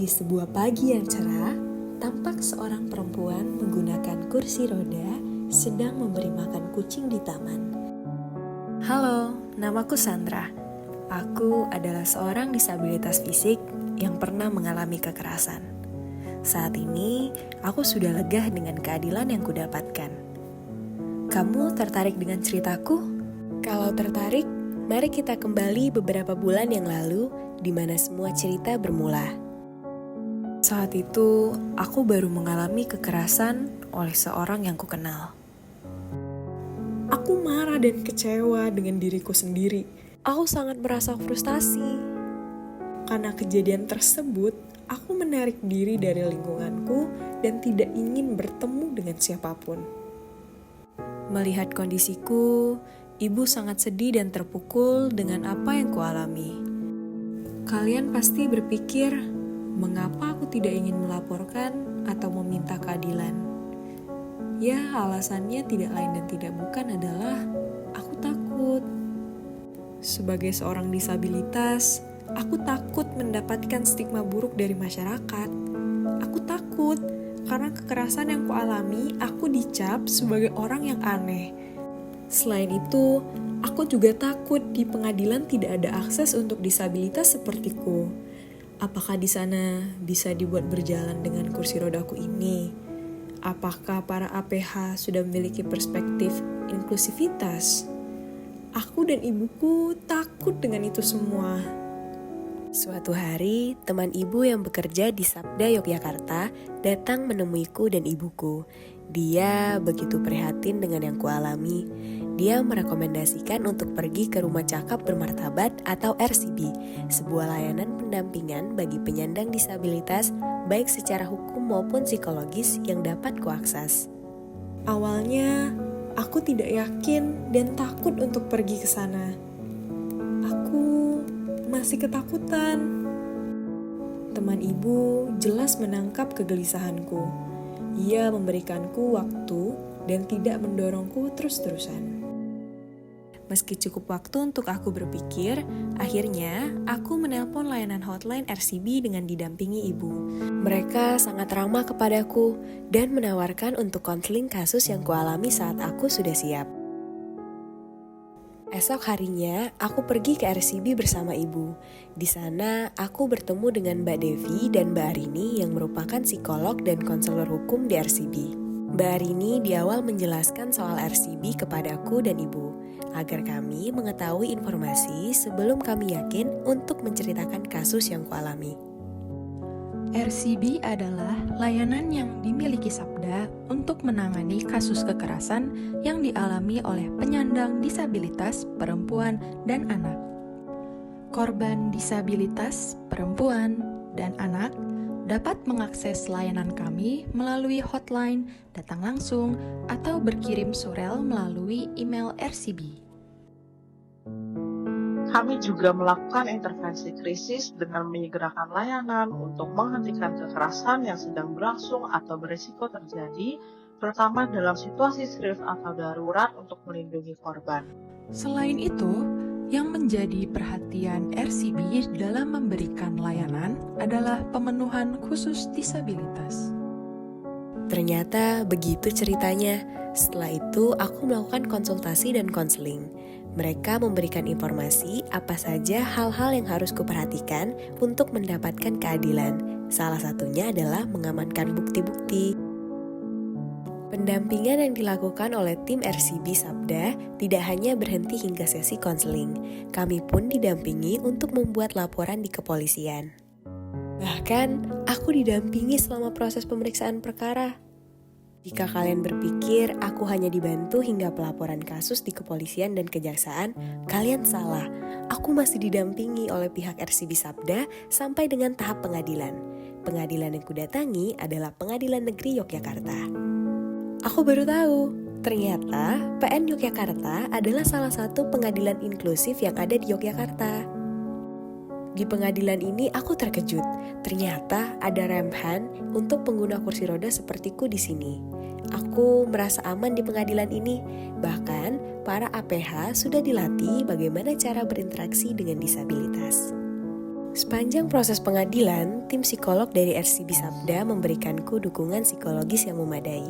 Di sebuah pagi yang cerah, tampak seorang perempuan menggunakan kursi roda sedang memberi makan kucing di taman. Halo, namaku Sandra. Aku adalah seorang disabilitas fisik yang pernah mengalami kekerasan. Saat ini, aku sudah lega dengan keadilan yang kudapatkan. Kamu tertarik dengan ceritaku? Kalau tertarik, mari kita kembali beberapa bulan yang lalu di mana semua cerita bermula. Saat itu, aku baru mengalami kekerasan oleh seorang yang kukenal. Aku marah dan kecewa dengan diriku sendiri. Aku sangat merasa frustasi. Karena kejadian tersebut, aku menarik diri dari lingkunganku dan tidak ingin bertemu dengan siapapun. Melihat kondisiku, ibu sangat sedih dan terpukul dengan apa yang kualami. Kalian pasti berpikir, mengapa aku tidak ingin melaporkan atau meminta keadilan? Ya, alasannya tidak lain dan tidak bukan adalah aku takut. Sebagai seorang disabilitas, aku takut mendapatkan stigma buruk dari masyarakat. Aku takut karena kekerasan yang kualami, aku dicap sebagai orang yang aneh. Selain itu, aku juga takut di pengadilan tidak ada akses untuk disabilitas sepertiku. Apakah di sana bisa dibuat berjalan dengan kursi rodaku ini? Apakah para APH sudah memiliki perspektif inklusivitas? Aku dan ibuku takut dengan itu semua. Suatu hari, teman ibu yang bekerja di Sabda Yogyakarta datang menemuiku dan ibuku. Dia begitu prihatin dengan yang kualami. Dia merekomendasikan untuk pergi ke Rumah Cakap Bermartabat atau RCB, sebuah layanan pendampingan bagi penyandang disabilitas baik secara hukum maupun psikologis yang dapat kuakses. Awalnya, aku tidak yakin dan takut untuk pergi ke sana. Aku masih ketakutan. Teman ibu jelas menangkap kegelisahanku. Ia memberikanku waktu dan tidak mendorongku terus-terusan. Meski cukup waktu untuk aku berpikir, akhirnya aku menelpon layanan hotline RCB dengan didampingi ibu. Mereka sangat ramah kepadaku dan menawarkan untuk konseling kasus yang kualami saat aku sudah siap. Esok harinya, aku pergi ke RCB bersama ibu. Di sana, aku bertemu dengan Mbak Devi dan Mbak Arini yang merupakan psikolog dan konselor hukum di RCB. Mbak Arini di awal menjelaskan soal RCB kepadaku dan ibu, agar kami mengetahui informasi sebelum kami yakin untuk menceritakan kasus yang kualami. RCB adalah layanan yang dimiliki Sabda untuk menangani kasus kekerasan yang dialami oleh penyandang disabilitas perempuan dan anak. Korban disabilitas perempuan dan anak dapat mengakses layanan kami melalui hotline, datang langsung, atau berkirim surel melalui email RCB. Kami juga melakukan intervensi krisis dengan menyegerakan layanan untuk menghentikan kekerasan yang sedang berlangsung atau berisiko terjadi, terutama dalam situasi serius atau darurat untuk melindungi korban. Selain itu, yang menjadi perhatian RCB dalam memberikan layanan adalah pemenuhan khusus disabilitas. Ternyata begitu ceritanya. Setelah itu, aku melakukan konsultasi dan konseling. Mereka memberikan informasi apa saja hal-hal yang harus kuperhatikan untuk mendapatkan keadilan. Salah satunya adalah mengamankan bukti-bukti. Pendampingan yang dilakukan oleh tim RCB Sabda tidak hanya berhenti hingga sesi konseling. Kami pun didampingi untuk membuat laporan di kepolisian. Bahkan, aku didampingi selama proses pemeriksaan perkara. Jika kalian berpikir aku hanya dibantu hingga pelaporan kasus di kepolisian dan kejaksaan, kalian salah. Aku masih didampingi oleh pihak RCB Sabda sampai dengan tahap pengadilan. Pengadilan yang kudatangi adalah Pengadilan Negeri Yogyakarta. Aku baru tahu, ternyata PN Yogyakarta adalah salah satu pengadilan inklusif yang ada di Yogyakarta. Di pengadilan ini aku terkejut, ternyata ada ramp hand untuk pengguna kursi roda sepertiku di sini. Aku merasa aman di pengadilan ini, bahkan para APH sudah dilatih bagaimana cara berinteraksi dengan disabilitas. Sepanjang proses pengadilan, tim psikolog dari RCB Sabda memberikanku dukungan psikologis yang memadai.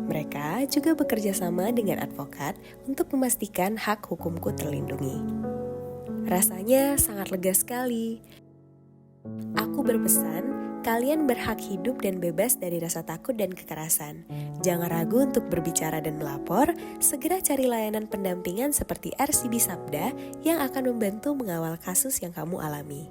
Mereka juga bekerja sama dengan advokat untuk memastikan hak hukumku terlindungi. Rasanya sangat lega sekali. Aku berpesan, kalian berhak hidup dan bebas dari rasa takut dan kekerasan. Jangan ragu untuk berbicara dan melapor, segera cari layanan pendampingan seperti RCB Sabda yang akan membantu mengawal kasus yang kamu alami.